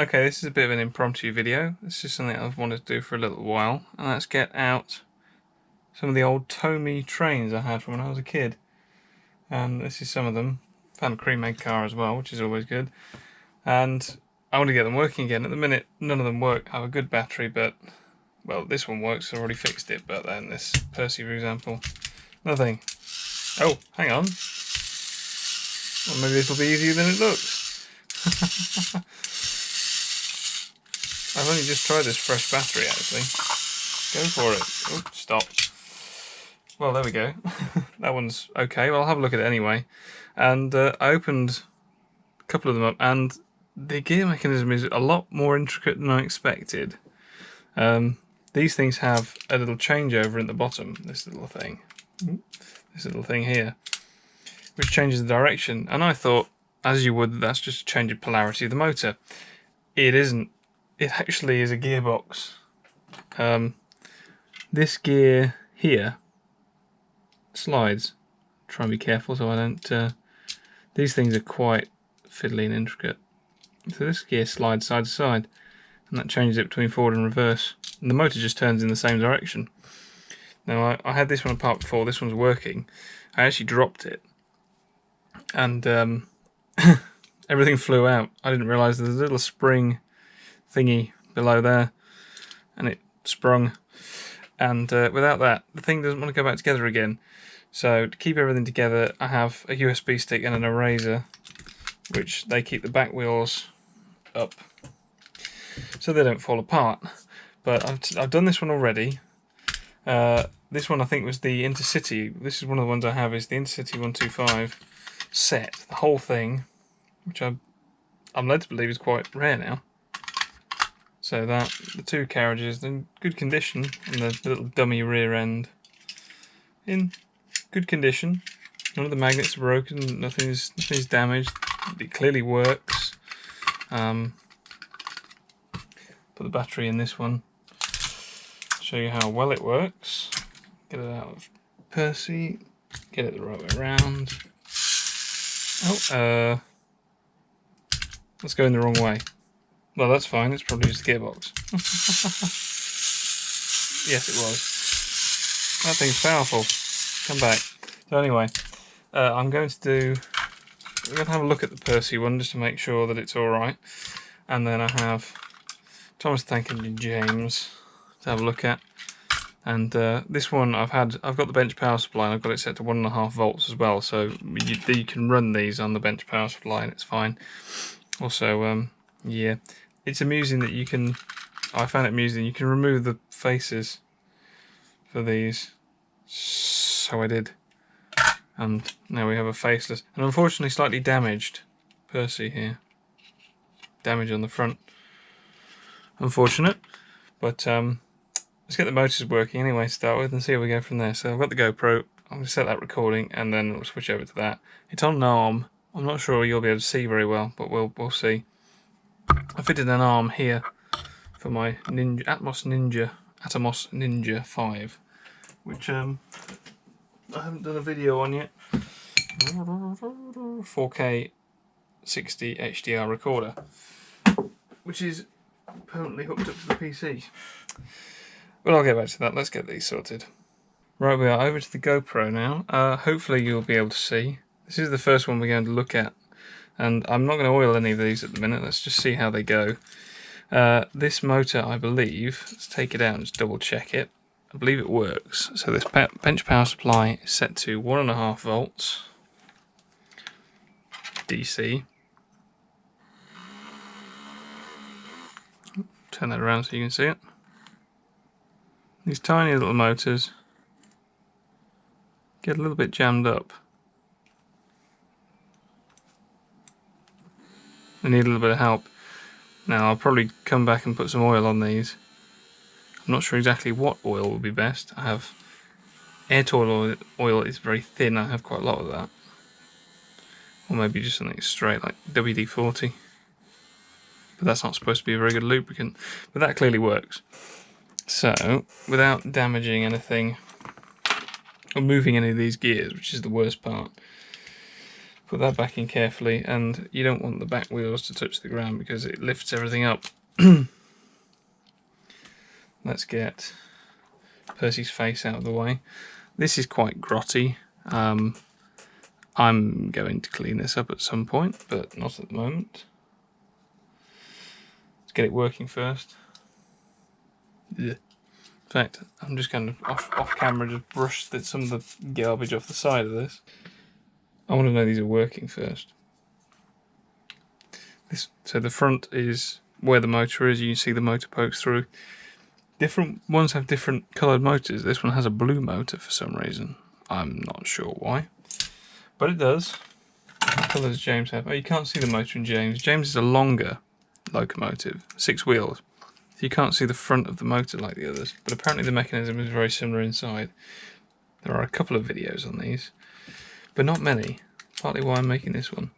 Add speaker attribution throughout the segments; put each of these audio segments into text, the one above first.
Speaker 1: Okay, this is a bit of an impromptu video. This is something I've wanted to do for a little while, and let's get out some of the old Tomy Trains I had from when I was a kid. And this is some of them. Found a cream-made car as well, which is always good. And I want to get them working again. At the minute, none of them work. I have a good battery, but, well, this one works. I've already fixed it, but then this Percy, for example, nothing. Oh, hang on. Well, maybe this will be easier than it looks. I've only just tried this fresh battery, actually. Go for it. Oh, stop. Well, there we go. That one's okay. Well, I'll have a look at it anyway. And I opened a couple of them up, and the gear mechanism is a lot more intricate than I expected. These things have a little changeover at the bottom, this little thing here, which changes the direction. And I thought, as you would, that's just a change of polarity of the motor. It isn't. It actually is a gearbox. This gear here slides. Try and be careful so I don't... these things are quite fiddly and intricate. So this gear slides side to side, and that changes it between forward and reverse. And the motor just turns in the same direction. Now I had this one apart before, this one's working. I actually dropped it, and everything flew out. I didn't realise there's a little spring thingy below there, and it sprung. And without that, the thing doesn't want to go back together again. So to keep everything together, I have a USB stick and an eraser, which they keep the back wheels up so they don't fall apart. But I've done this one already. This one I think was the Intercity. This is one of the ones I have, is the Intercity 125 set, the whole thing, which I'm led to believe is quite rare now. So that, the two carriages in good condition, and the little dummy rear end in good condition. None of the magnets are broken, nothing's damaged. It clearly works. Put the battery in this one. Show you how well it works. Get it out of Percy. Get it the right way around. Oh, let's go in the wrong way. Well, that's fine. It's probably just the gearbox. Yes, it was. That thing's powerful. Come back. So anyway, we're going to have a look at the Percy one just to make sure that it's all right, and then I have Thomas the Tank Engine James to have a look at. And this one I've got the bench power supply, and I've got it set to 1.5 volts as well, so you can run these on the bench power supply and it's fine. Also, yeah, it's amusing that I found it amusing, you can remove the faces for these, so I did. And now we have a faceless, and unfortunately slightly damaged Percy here. Damage on the front. Unfortunate, but let's get the motors working anyway to start with and see how we go from there. So I've got the GoPro, I'm going to set that recording and then we'll switch over to that. It's on an arm. I'm not sure you'll be able to see very well, but we'll see. I fitted an arm here for my Atomos Ninja 5, which I haven't done a video on yet. 4K 60 HDR recorder, which is permanently hooked up to the PC. But I'll get back to that. Let's get these sorted. Right, we are over to the GoPro now. Hopefully you'll be able to see. This is the first one we're going to look at, and I'm not going to oil any of these at the minute. Let's just see how they go. This motor, I believe, let's take it out and just double check it. I believe it works. So this bench power supply is set to 1.5 volts DC. Turn that around so you can see it. These tiny little motors get a little bit jammed up. They need a little bit of help. Now I'll probably come back and put some oil on these. I'm not sure exactly what oil would be best. I have air oil is very thin, I have quite a lot of that. Or maybe just something straight like WD-40. But that's not supposed to be a very good lubricant. But that clearly works. So, without damaging anything or moving any of these gears, which is the worst part, Put that back in carefully, and you don't want the back wheels to touch the ground because it lifts everything up. Let's get Percy's face out of the way. This is quite grotty. I'm going to clean this up at some point, but not at the moment. Let's get it working first. Yeah. In fact, I'm just going to off camera just brush some of the garbage off the side of this. I want to know these are working first. So the front is where the motor is. You can see the motor pokes through. Different ones have different coloured motors. This one has a blue motor for some reason. I'm not sure why, but it does. What colour does James have? Oh, you can't see the motor in James. James is a longer locomotive, 6 wheels. So you can't see the front of the motor like the others. But apparently the mechanism is very similar inside. There are a couple of videos on these, but not many. Partly why I'm making this one.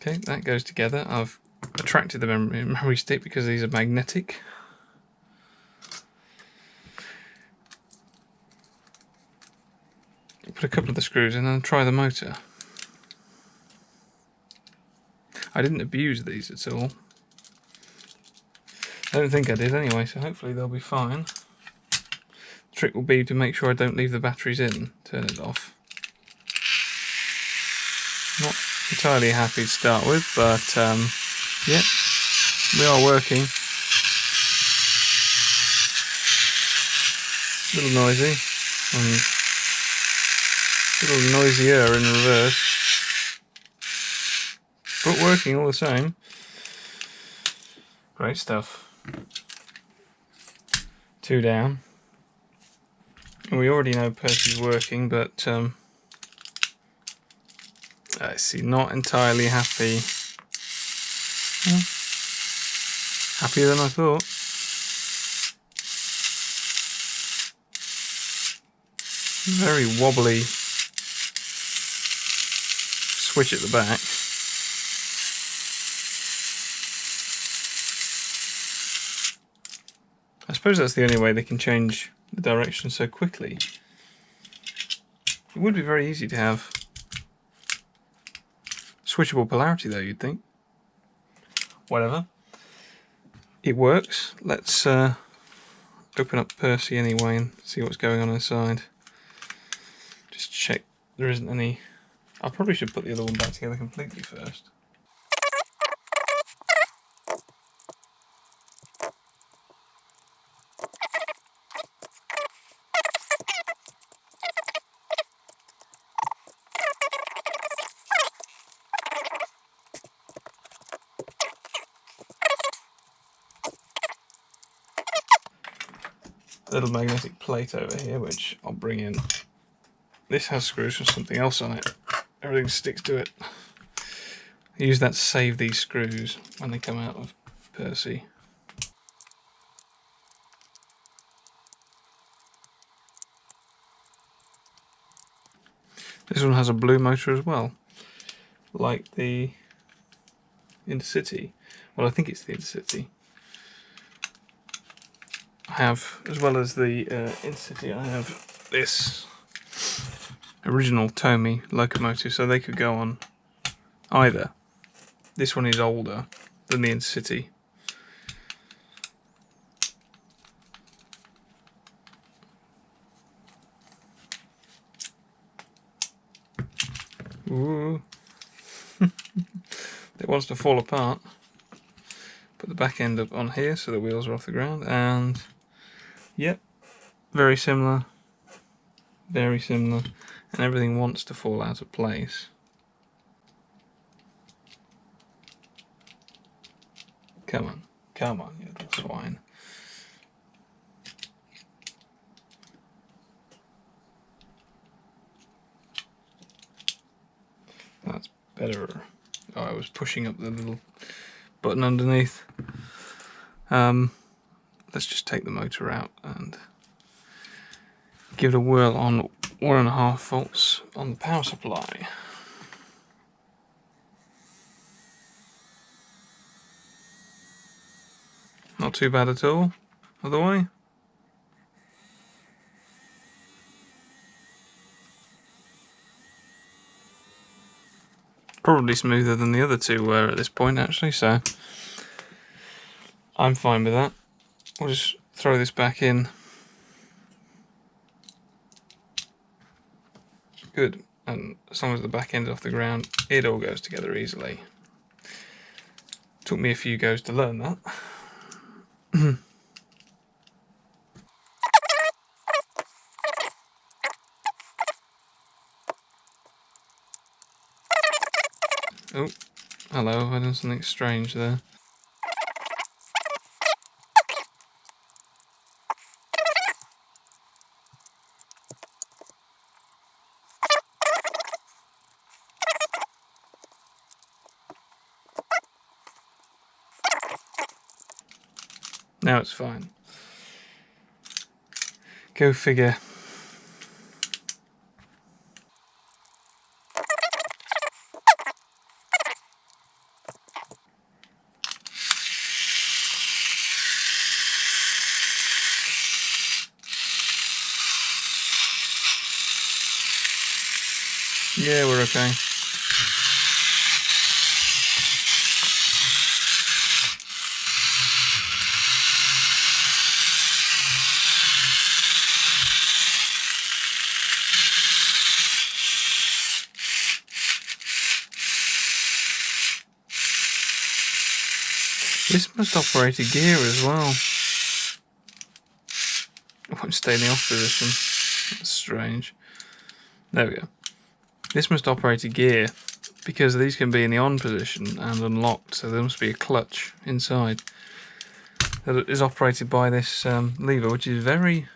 Speaker 1: Okay, that goes together. I've attracted the memory stick because these are magnetic. Put a couple of the screws in and try the motor. I didn't abuse these at all. I don't think I did anyway, so hopefully they'll be fine. The trick will be to make sure I don't leave the batteries in, turn it off. Not entirely happy to start with, but yeah, we are working. A little noisy, and a little noisier in reverse, but working all the same. Great stuff. 2 down. And we already know Percy's working, but I see, not entirely happy. Well, happier than I thought. Very wobbly switch at the back. I suppose that's the only way they can change the direction so quickly. It would be very easy to have switchable polarity though, you'd think. Whatever. It works. Let's open up Percy anyway and see what's going on inside. Just check there isn't any... I probably should put the other one back together completely first. Little magnetic plate over here, which I'll bring in. This has screws from something else on it. Everything sticks to it. I use that to save these screws when they come out of Percy. This one has a blue motor as well, like the Intercity. Well, I think it's the Intercity. I have, as well as the Intercity, I have this original Tomy locomotive, so they could go on either. This one is older than the Intercity. Ooh. It wants to fall apart. Put the back end up on here so the wheels are off the ground, and yep, very similar, and everything wants to fall out of place. Come on, you little swine. That's better. Oh, I was pushing up the little button underneath. Let's just take the motor out and give it a whirl on 1.5 volts on the power supply. Not too bad at all, other way. probably smoother than the other two were at this point, actually, so I'm fine with that. We'll just throw this back in. Good, and as long as the back end's off the ground, it all goes together easily. Took me a few goes to learn that. Oh, hello, I done something strange there. Now it's fine. Go figure. Yeah, we're okay. This must operate a gear as well. It won't stay in the off position. That's strange. There we go. This must operate a gear because these can be in the on position and unlocked, so there must be a clutch inside that is operated by this lever, which is very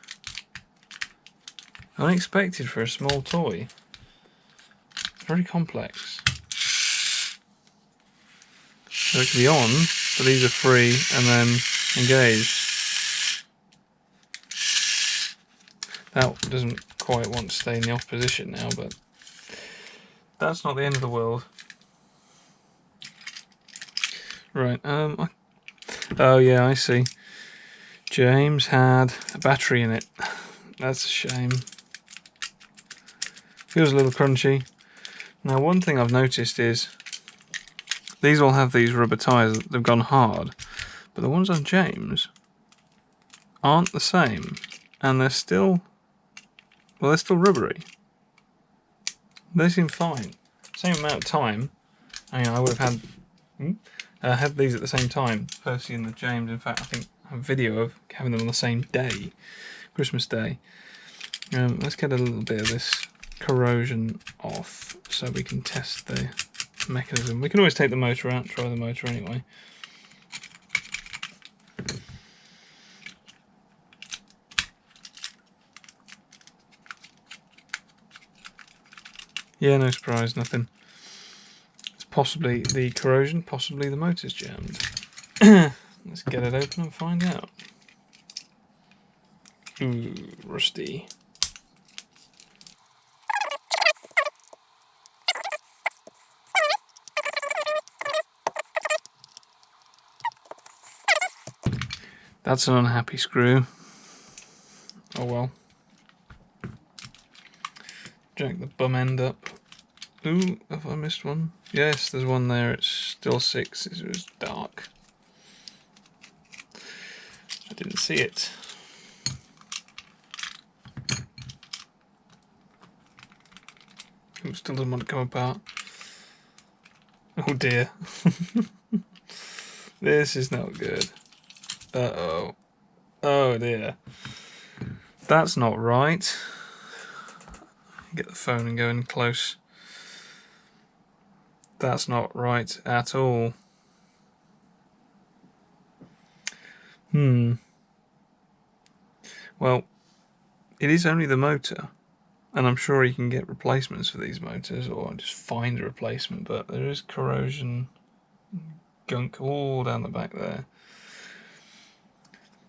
Speaker 1: unexpected for a small toy. It's very complex. So it can be on, but these are free, and then engaged. That doesn't quite want to stay in the off position now, but that's not the end of the world. Right, oh yeah, I see. James had a battery in it. That's a shame. Feels a little crunchy. Now, one thing I've noticed is these all have these rubber tyres. They've gone hard, but the ones on James aren't the same, and they're still, well, they're still rubbery. They seem fine. Same amount of time. I mean, I would have had these at the same time, Percy and the James. In fact, I think I have a video of having them on the same day, Christmas Day. Let's get a little bit of this corrosion off so we can test the mechanism. We can always take the motor out, try the motor anyway. Yeah, no surprise, nothing. It's possibly the corrosion, possibly the motor's jammed. Let's get it open and find out. Ooh, rusty. That's an unhappy screw. Oh well. Jack the bum end up. Ooh, have I missed one? Yes, there's one there. It's still 6. It was dark. I didn't see it. Ooh, still doesn't want to come apart. Oh dear. This is not good. Uh-oh. Oh dear. That's not right. Get the phone and go in close. That's not right at all. Well, it is only the motor, and I'm sure you can get replacements for these motors, or just find a replacement, but there is corrosion gunk all down the back there.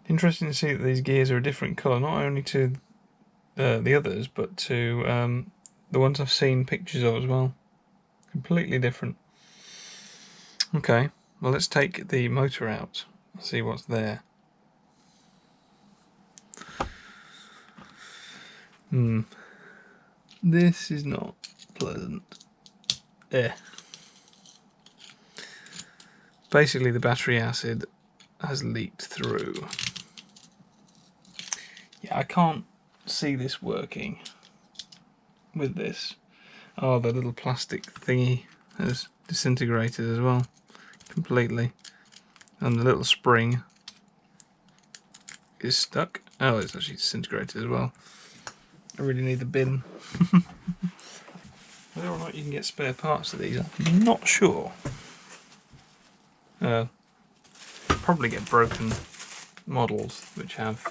Speaker 1: Interesting to see that these gears are a different colour, not only to the others, but to the ones I've seen pictures of as well. Completely different. Okay, well, let's take the motor out and see what's there. This is not pleasant. Basically the battery acid has leaked through. Yeah, I can't see this working with this. Oh, the little plastic thingy has disintegrated as well, completely. And the little spring is stuck. Oh, it's actually disintegrated as well. I really need the bin. Whether or not you can get spare parts of these, I'm not sure. Probably get broken models which have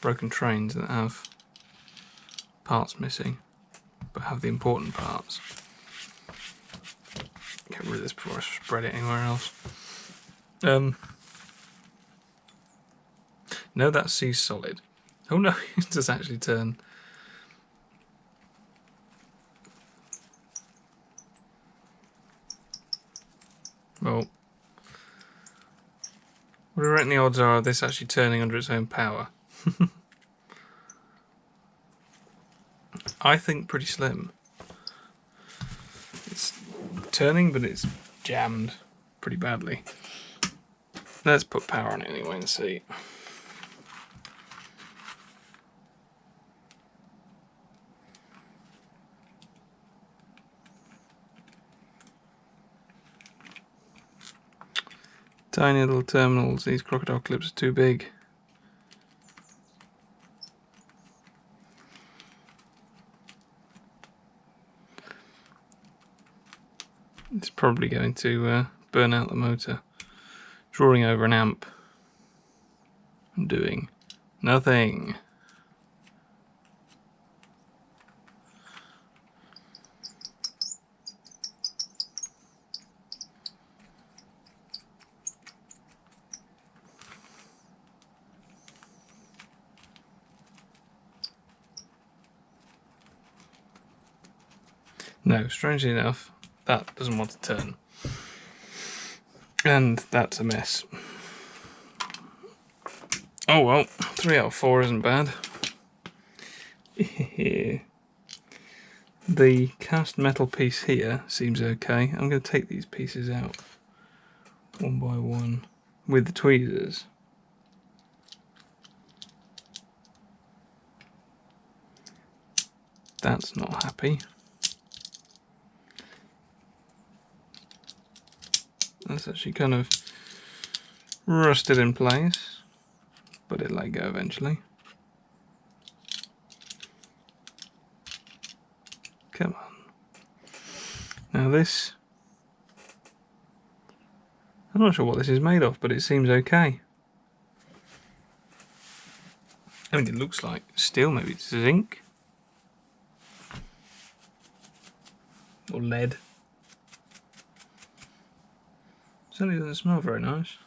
Speaker 1: broken trains that have parts missing, but have the important parts. Get rid of this before I spread it anywhere else. No, that's sea solid. Oh no, it does actually turn. Well, what do you reckon the odds are of this actually turning under its own power? I think pretty slim. It's turning, but it's jammed pretty badly. Let's put power on it anyway and see. Tiny little terminals, these crocodile clips are too big. It's probably going to burn out the motor. Drawing over an amp and doing nothing. No, strangely enough, that doesn't want to turn. And that's a mess. Oh well, 3 out of 4 isn't bad. The cast metal piece here seems okay. I'm going to take these pieces out one by one with the tweezers. That's not happy. That's actually kind of rusted in place, but it'll let go eventually. Come on. Now this, I'm not sure what this is made of, but it seems okay. I mean, it looks like steel, maybe it's zinc or lead. Certainly doesn't smell very nice.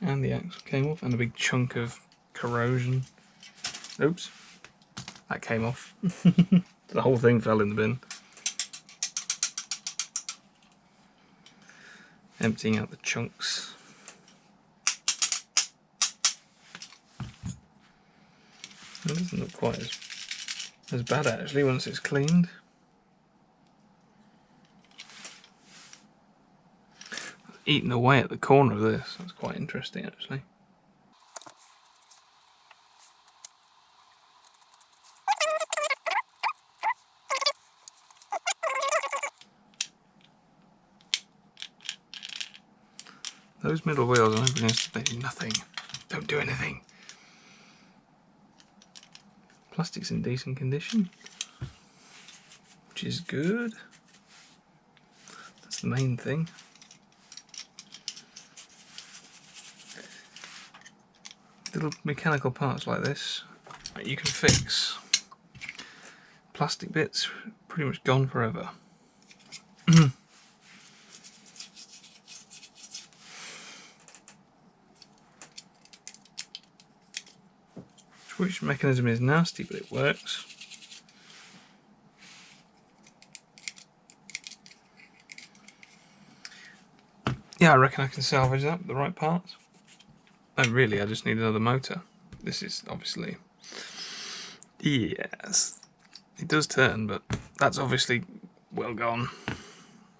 Speaker 1: And the axle came off, and a big chunk of corrosion. Oops, that came off. The whole thing fell in the bin. Emptying out the chunks. It doesn't look quite as bad actually once it's cleaned. Eating away at the corner of this. That's quite interesting actually. Those middle wheels on everything else, they do nothing. Don't do anything. Plastic's in decent condition, which is good. That's the main thing. Little mechanical parts like this you can fix. Plastic bits pretty much gone forever. Which mechanism is nasty, but it works. Yeah, I reckon I can salvage that with the right parts. And really, I just need another motor. This is obviously Yes, it does turn, but that's obviously well gone.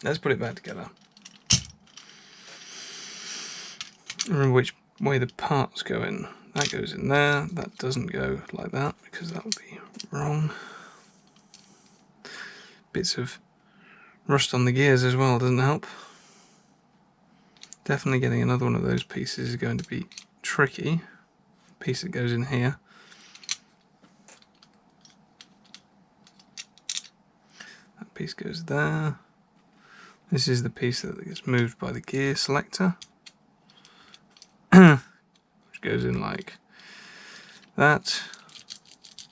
Speaker 1: Let's put it back together. Remember which way the parts go in. That goes in there, that doesn't go like that because that would be wrong. Bits of rust on the gears as well doesn't help. Definitely getting another one of those pieces is going to be tricky. Piece that goes in here. That piece goes there. This is the piece that gets moved by the gear selector. Which goes in like that.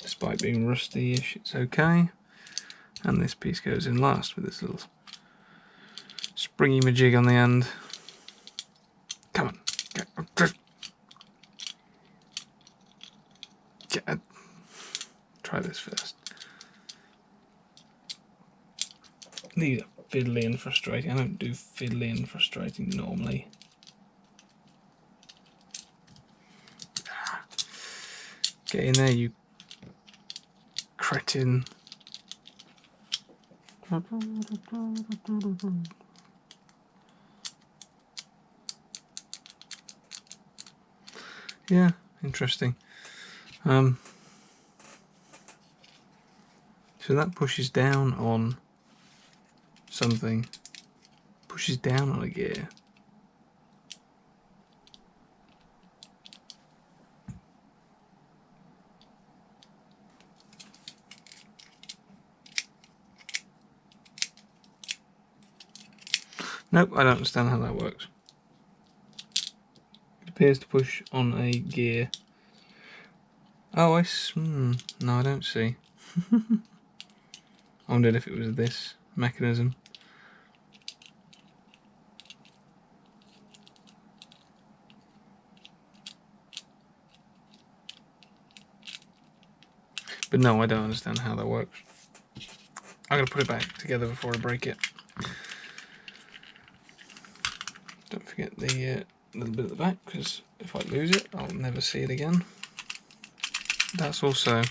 Speaker 1: Despite being rusty-ish, it's okay. And this piece goes in last with this little springy majig on the end. Come on. Try this first. These are fiddly and frustrating. I don't do fiddly and frustrating normally. Get in there, you cretin. Yeah, interesting. So that pushes down on something, pushes down on a gear. Nope, I don't understand how that works. It appears to push on a gear. Oh, no, I don't see. I wondered if it was this mechanism. But no, I don't understand how that works. I'm going to put it back together before I break it. Don't forget the little bit at the back, because if I lose it, I'll never see it again. That's also...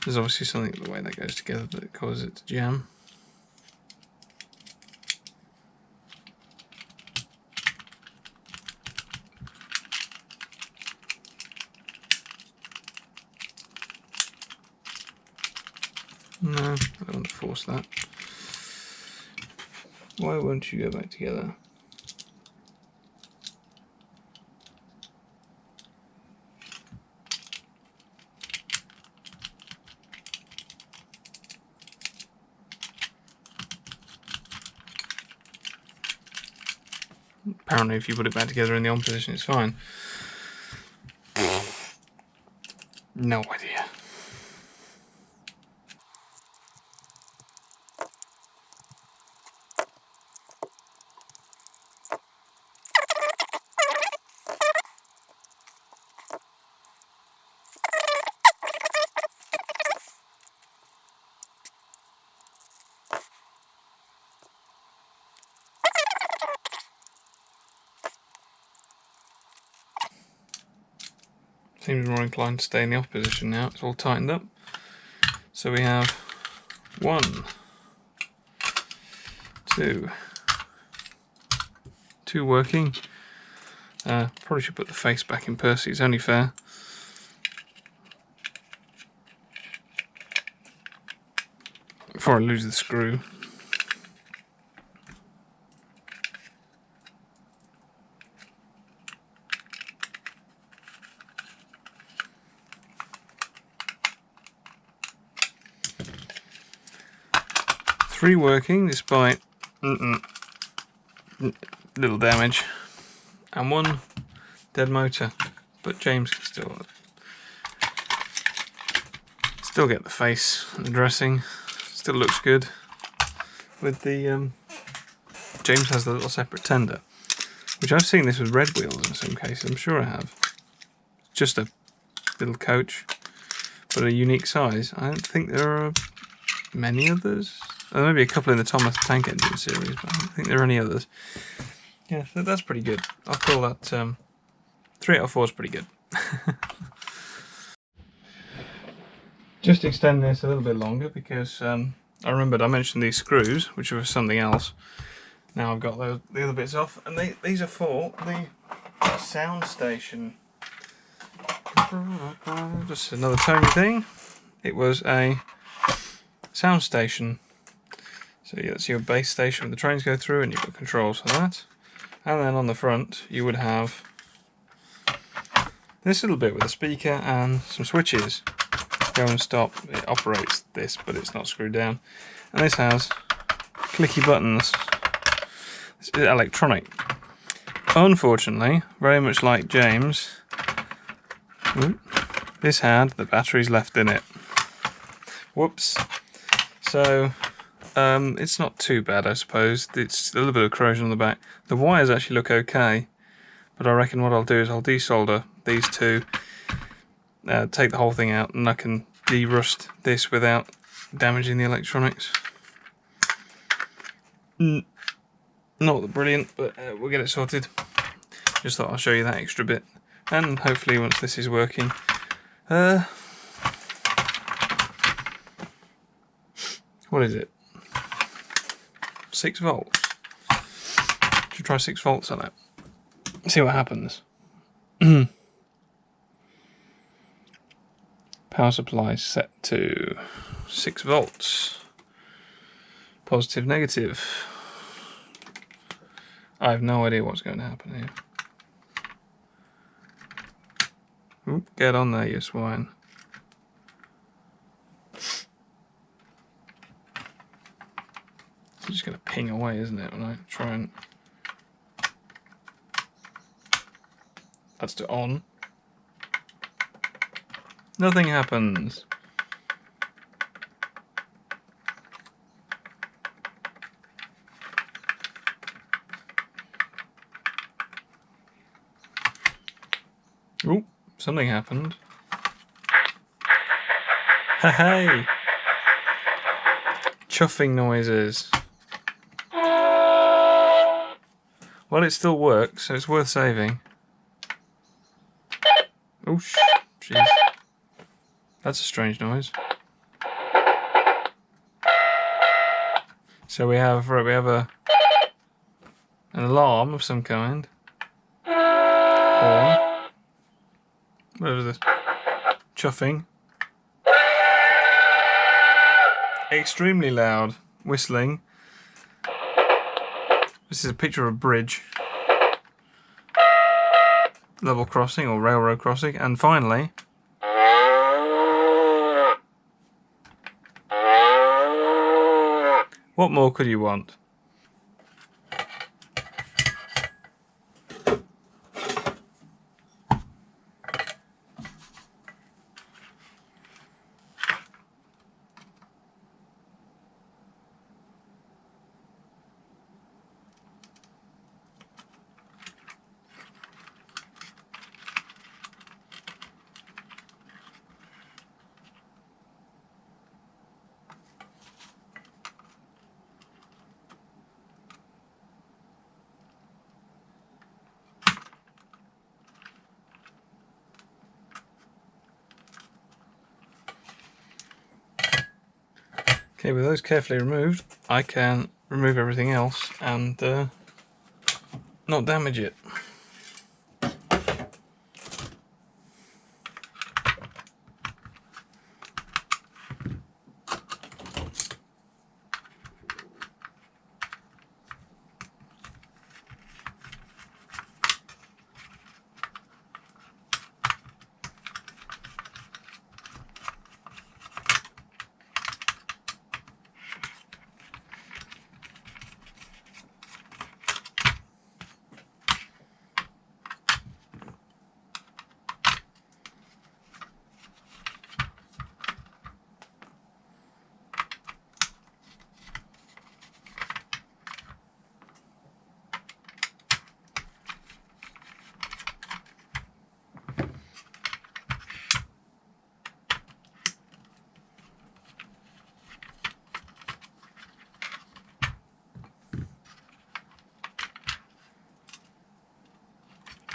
Speaker 1: There's obviously something in the way that goes together that causes it to jam. No, I don't want to force that. Why won't you go back together? Apparently if you put it back together in the on position it's fine. No idea. Seems more inclined to stay in the off position now. It's all tightened up. So we have 1, 2 working. Probably should put the face back in Percy. It's only fair. Before I lose the screw. Three working despite little damage, and 1 dead motor, but James can still get the face and the dressing. Still looks good with the James has the little separate tender, which I've seen this with red wheels in some cases. I'm sure I have. Just a little coach, but a unique size. I don't think there are many others. There may be a couple in the Thomas Tank Engine series, but I don't think there are any others. Yeah, so that's pretty good. I'll call that 3 out of 4 is pretty good. Just extend this a little bit longer because I remembered I mentioned these screws, which were something else. Now I've got the other bits off, and these are for the sound station. Just another Tomy thing. It was a sound station. So yeah, that's your base station where the trains go through, and you've got controls for that. And then on the front you would have this little bit with a speaker and some switches. Go and stop. It operates this, but it's not screwed down. And this has clicky buttons. It's electronic. Unfortunately, very much like James, this had the batteries left in it. Whoops. So it's not too bad, I suppose. It's a little bit of corrosion on the back. The wires actually look okay, but I reckon what I'll do is I'll desolder these two, take the whole thing out, and I can de-rust this without damaging the electronics. Not brilliant, but we'll get it sorted. Just thought I'll show you that extra bit, and hopefully once this is working, what is it? 6 volts. Should try 6 volts on it. See what happens. Power supply set to 6 volts. Positive, negative. I have no idea what's going to happen here. Oop, get on there, you swine. It's just going to ping away, isn't it, when I try and... That's to on. Nothing happens. Ooh, something happened. Hey! Chuffing noises. Well, it still works, so it's worth saving. Oh, jeez. That's a strange noise. So we have an alarm of some kind. Horn. What is this? Chuffing. Extremely loud. Whistling. This is a picture of a bridge. Level crossing or railroad crossing. And finally... what more could you want? Okay, with those carefully removed, I can remove everything else and not damage it.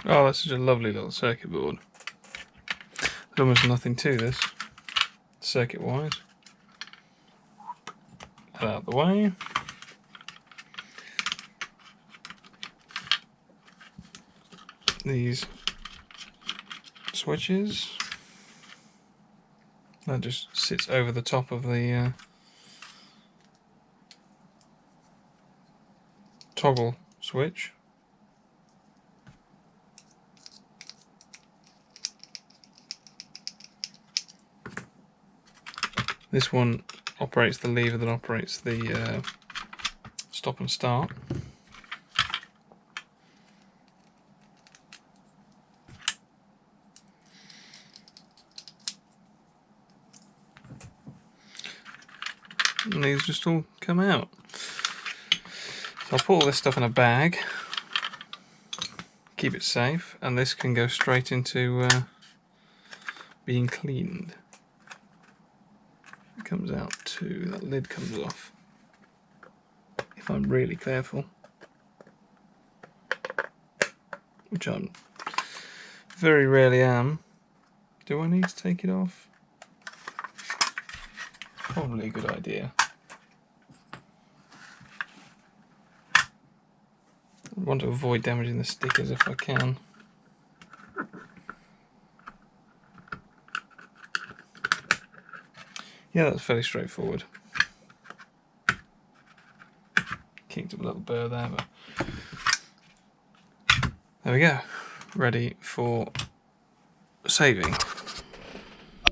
Speaker 1: Oh, that's such a lovely little circuit board. There's almost nothing to this, circuit-wise. That out of the way. These switches. That just sits over the top of the toggle switch. This one operates the lever that operates the stop and start. And these just all come out. So I'll put all this stuff in a bag, keep it safe, and this can go straight into being cleaned. It comes out too, that lid comes off, if I'm really careful, which I very rarely am. Do I need to take it off? Probably a good idea. I want to avoid damaging the stickers if I can. Yeah, that's fairly straightforward. Kicked up a little burr there, but there we go. Ready for saving.